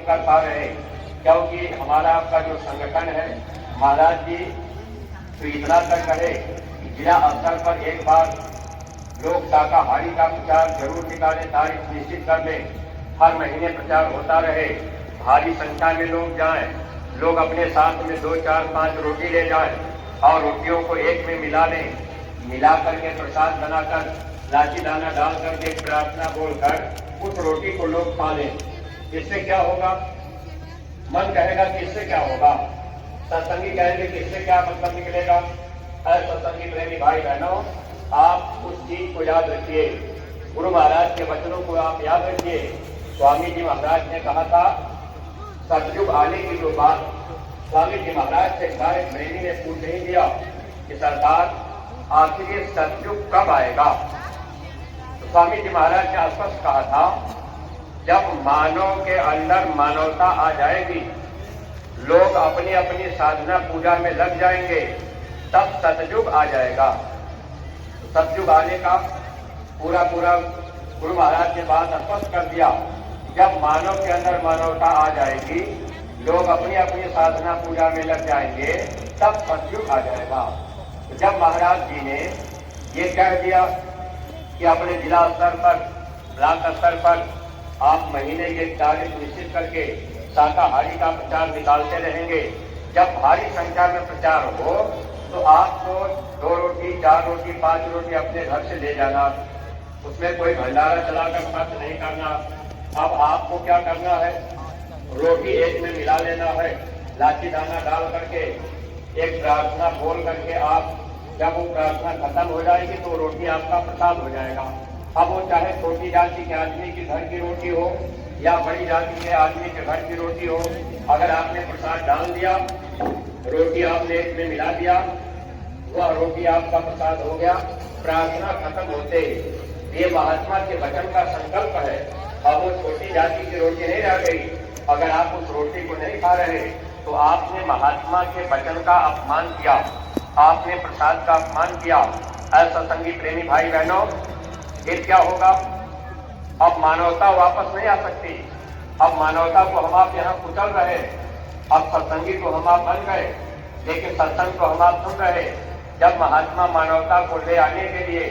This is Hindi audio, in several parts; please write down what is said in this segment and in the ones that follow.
नहीं कर पा रहे, क्योंकि हमारा आपका जो संगठन है महाराज जी तो इतना तक कहे जिला स्तर पर एक बार लोग शाकाहारी का प्रचार जरूर निकालें, तारीख निश्चित कर लें, हर महीने प्रचार होता रहे, भारी संख्या में लोग जाएं, लोग अपने साथ में 2, 4, 5 रोटी ले जाएं और रोटियों को एक में मिला लें, मिला करके प्रसाद बनाकर लाठी दाना डाल करके प्रार्थना बोलकर उस रोटी को लोग खा लें। इससे क्या होगा? मन कहेगा कि इससे क्या होगा, सत्संगी कहेंगे कि इससे क्या मतलब निकलेगा। अरे सत्संगी प्रेमी भाई बहनों, आप उस चीज को याद रखिए, गुरु महाराज के वचनों को आप याद रखिए। स्वामी जी महाराज ने कहा था सतयुग आने की जो बात, स्वामी जी महाराज से एक प्रेमी ने पूछ नहीं दिया कि सरकार आखिर ये सतयुग कब आएगा। तो स्वामी जी महाराज ने स्पष्ट कहा था जब मानव के अंदर मानवता आ जाएगी, लोग अपनी अपनी साधना पूजा में लग जाएंगे, तब सतयुग आ जाएगा। सतयुग आने का पूरा गुरु महाराज ने बात स्पष्ट कर दिया। जब मानव के अंदर मानवता आ जाएगी, लोग अपनी अपनी साधना पूजा में लग जाएंगे, तब सतयुग आ जाएगा। तो जब महाराज जी ने ये कह दिया कि अपने जिला स्तर पर, ब्लॉक स्तर पर आप महीने की तारीख निश्चित करके शाकाहारी का प्रचार निकालते रहेंगे, जब भारी संख्या में प्रचार हो तो आपको 2 रोटी, 4 रोटी, 5 रोटी अपने घर से ले जाना, उसमें कोई भंडारा चलाकर खर्च नहीं करना। अब आपको क्या करना है, रोटी एक में मिला लेना है, लाठी दाना डाल करके एक प्रार्थना बोल करके आप जब वो प्रार्थना खत्म हो जाएगी तो रोटी आपका प्रसाद हो जाएगा। अब वो चाहे छोटी जाति के आदमी के घर की रोटी हो या बड़ी जाति के आदमी के घर की रोटी हो, अगर आपने प्रसाद डाल दिया, रोटी आपने एक में मिला दिया, वह रोटी आपका प्रसाद हो गया। प्रार्थना खत्म होते ये महात्मा के वचन का संकल्प है। अब वो छोटी जाति की रोटी नहीं रह गई, अगर आप उस रोटी को नहीं खा रहे तो आपने महात्मा के वचन का अपमान किया, आपने प्रसाद का अपमान किया। ऐसा सत्संगी प्रेमी भाई बहनों, ये क्या होगा? अब मानवता वापस नहीं आ सकती। अब मानवता को हम आप यहाँ कुचल रहे, अब सत्संगी को हम आप बन गए, लेकिन सत्संग को हम आप सुन रहे। जब महात्मा मानवता को ले आने के लिए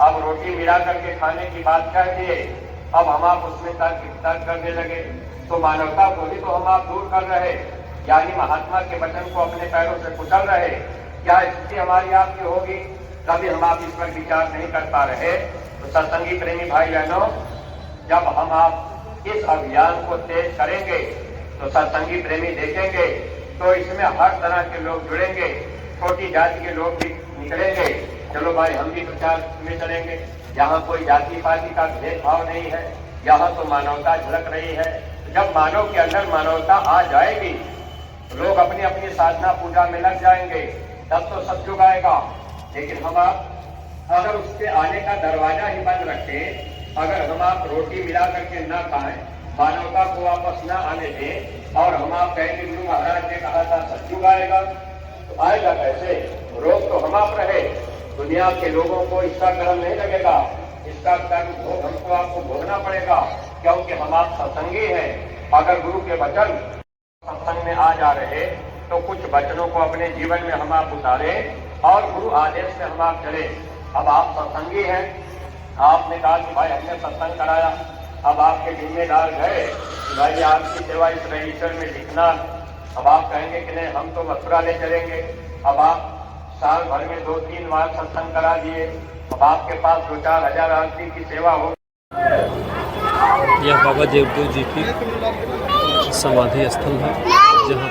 अब रोटी मिला करके खाने की बात कह दिए, अब हम आप उसमें तर्क करने लगे, तो मानवता को ही तो हम आप दूर कर रहे, यानी महात्मा के वचन को अपने पैरों से कुचल रहे। क्या स्थिति हमारी आपकी होगी? कभी हम आप इस पर विचार नहीं कर पा रहे। तो सत्संगी प्रेमी भाई बहनों, जब हम आप इस अभियान को तेज करेंगे तो सत्संगी प्रेमी देखेंगे तो इसमें हर तरह के लोग जुड़ेंगे, छोटी जाति के लोग भी निकलेंगे, चलो भाई हम भी प्रचार में चलेंगे। यहाँ कोई जाति पाति का भेदभाव नहीं है, यहाँ तो मानवता झलक रही है। जब मानव के अंदर मानवता आ जाएगी, लोग अपनी अपनी साधना पूजा में लग जाएंगे, तब तो सतयुग आएगा। लेकिन हम आप अगर उसके आने का दरवाजा ही बंद रखें, अगर हम आप रोटी मिला करके न खाएं, मानवता को वापस न आने दें और हम आप कहेंगे गुरु महाराज ने कहा था सतयुग आएगा, तो आएगा कैसे? रोग तो हम आप रहे, दुनिया के लोगों को इसका कर्म नहीं लगेगा, इसका कर्म भोग हमको आपको भोगना पड़ेगा, क्योंकि हम आप सत्संगी हैं। अगर गुरु के वचन सत्संग में आ जा रहे तो कुछ वचनों को अपने जीवन में हम आप उतारें और गुरु आदेश से हम आप चले। अब आप सत्संगी हैं, आपने कहा कि भाई हमने सत्संग कराया, अब आपके जिम्मेदार गए कि भाई आपकी सेवा इस रजिस्टर में लिखना। अब आप कहेंगे कि नहीं हम तो मथुरा ले चलेंगे। अब आप साल भर में 2-3 बार सत्संग करा दिए, अब आपके पास 2-4 हजार आदमी की सेवा हो। यह बाबा देवदेव जी की समाधि स्थल है, जहाँ